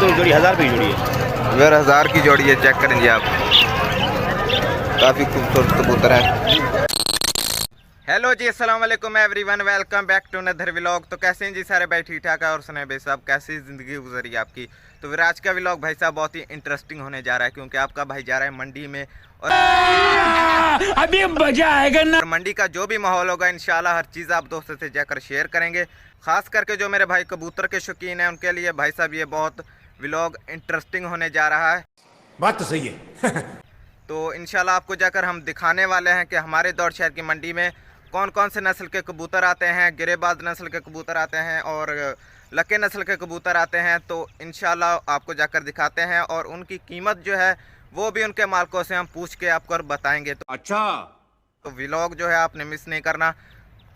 कबूतर की जोड़ी 1000 रुपये की जोड़ी है। 1000 की जोड़ी है, चेक करेंगे आप, काफ़ी खूबसूरत कबूतर है। हेलो जी, अस्सलाम वालेकुम everyone, welcome back to another vlog. तो कैसे हैं जी सारे भाई, ठीक ठाक है? और सुने भाई साहब, कैसी ज़िंदगी गुजरी आपकी? तो फिर आज का व्लॉग भाई साहब बहुत ही इंटरेस्टिंग होने जा रहा है, क्योंकि आपका भाई जा रहा है मंडी में और अभी मजा आएगा ना। मंडी का जो भी माहौल होगा इंशाल्लाह हर चीज़ आप दोस्तों से जाकर शेयर करेंगे। खास करके जो मेरे भाई कबूतर के शौकीन हैं उनके लिए भाई साहब ये बहुत व्लॉग इंटरेस्टिंग होने जा रहा है। बात तो सही है। तो इंशाल्लाह आपको जाकर हम दिखाने वाले हैं कि हमारे दौड़ शहर की मंडी में कौन कौन से नस्ल के कबूतर आते हैं, गिरेबाज नस्ल के कबूतर आते हैं और लके नस्ल के कबूतर आते हैं। तो इंशाल्लाह आपको जाकर दिखाते हैं और उनकी कीमत जो है वो भी उनके मालिकों से हम पूछ के आपको बताएंगे। तो अच्छा, तो व्लॉग जो है आपने मिस नहीं करना।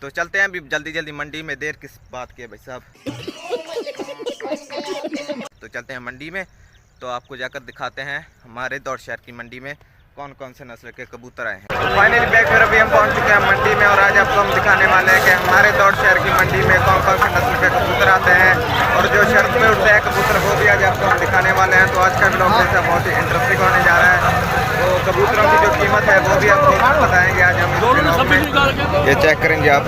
तो चलते हैं अभी जल्दी जल्दी मंडी में, देर किस बात की है भाई साहब। तो चलते हैं मंडी में, तो आपको जाकर दिखाते हैं हमारे दौड़ शहर की मंडी में कौन कौन से नस्ल के कबूतर आए हैं। तो फाइनली बैक फिर अभी हम पहुंच चुके हैं मंडी में और आज आपको हम दिखाने वाले हैं कि हमारे दौड़ शहर की मंडी में कौन कौन से नस्ल के कबूतर आते हैं और जो शर्त पे उठते हैं कबूतर वो भी आज आपको हम दिखाने वाले हैं। तो आज का व्लॉग जैसा बहुत ही इंटरेस्टिंग होने जा रहा है। तो कबूतरों की जो कीमत है वो भी आपको बताएंगे आज हम इस व्लॉग में। ये चेक करेंगे आप,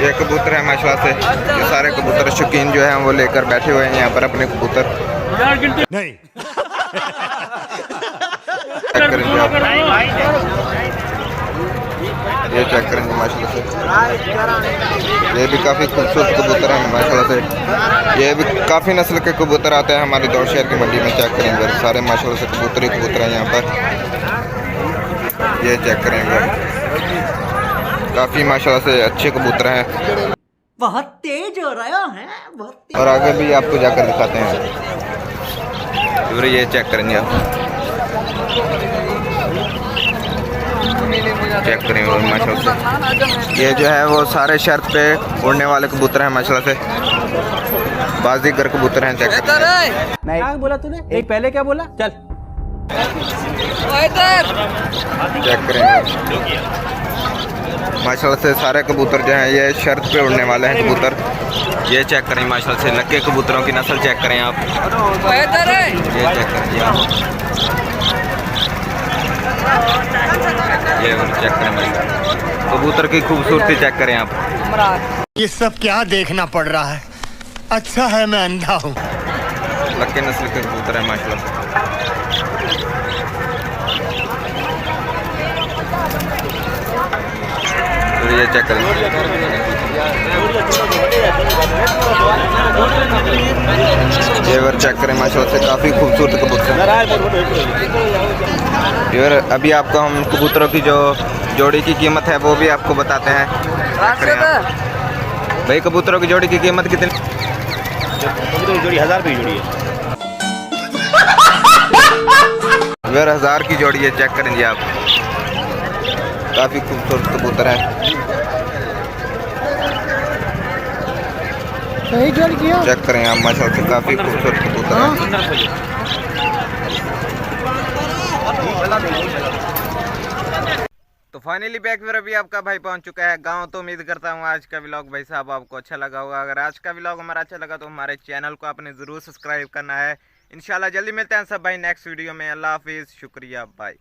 ये कबूतर है माशाल्लाह से, ये सारे कबूतर शौकीन जो है वो लेकर बैठे हुए हैं यहाँ पर अपने कबूतर। नहीं चेक करेंगे आप, ये चेक करेंगे माशाल्लाह से, ये भी काफ़ी खूबसूरत कबूतर हैं माशाल्लाह से। ये भी काफ़ी नस्ल के कबूतर आते हैं हमारी दौड़ शहर की मंडी में। चेक करेंगे सारे माशाल्लाह से कबूतर ही कबूतर हैं यहाँ पर। ये चेक करेंगे, काफ़ी माशाल्लाह से अच्छे कबूतर हैं, बहुत तेज हो रहा है, बहुत तेज। और आगे भी आपको जाकर दिखाते हैं। फिर ये चेक करेंगे आप, चेक करेंगे माशाल्लाह से, ये जो है वो सारे शर्त पे उड़ने वाले कबूतर हैं माशाल्लाह से, बाजीगर कबूतर हैं। चेक नहीं क्या बोला तूने? एक पहले क्या बोला? चल चेक करेंगे माशाल्लाह से सारे कबूतर जो हैं ये शर्त पे उड़ने वाले हैं कबूतर। ये चेक करें माशाल्लाह से, लक्के कबूतरों की नस्ल चेक करें आप, ये चेक करेंगे आप, ये चेक करें कबूतर की खूबसूरती चेक करें आप। ये सब क्या देखना पड़ रहा है? अच्छा है मैं अंधा हूँ। लक्के नस्ल के कबूतर है माशाल्लाह। तो ये चेक करें, जेवर चेक करें माशाल्लाह से, काफ़ी खूबसूरत कबूतर। जेवर अभी आपको हम कबूतरों की जो जोड़ी की कीमत है वो भी आपको बताते हैं। भाई कबूतरों की जोड़ी की कीमत कितनी? कबूतर की जोड़ी 1000 रुपये की जोड़ी है। 1000 की जोड़ी है, चेक करेंगे आप, काफ़ी खूबसूरत कबूतर है। सही जोड़ किया। चेक करें आप माशाल्लाह से, काफ़ी खूबसूरत कबूतर है। तो फाइनली बैक फिर अभी आपका भाई पहुंच चुका है गांव। तो उम्मीद करता हूं आज का व्लॉग भाई साहब आपको अच्छा लगा होगा। अगर आज का व्लॉग हमारा अच्छा लगा तो हमारे चैनल को आपने ज़रूर सब्सक्राइब करना है। इंशाल्लाह जल्दी मिलते हैं सब भाई नेक्स्ट वीडियो में। अल्लाह हाफिज़, शुक्रिया, बाय।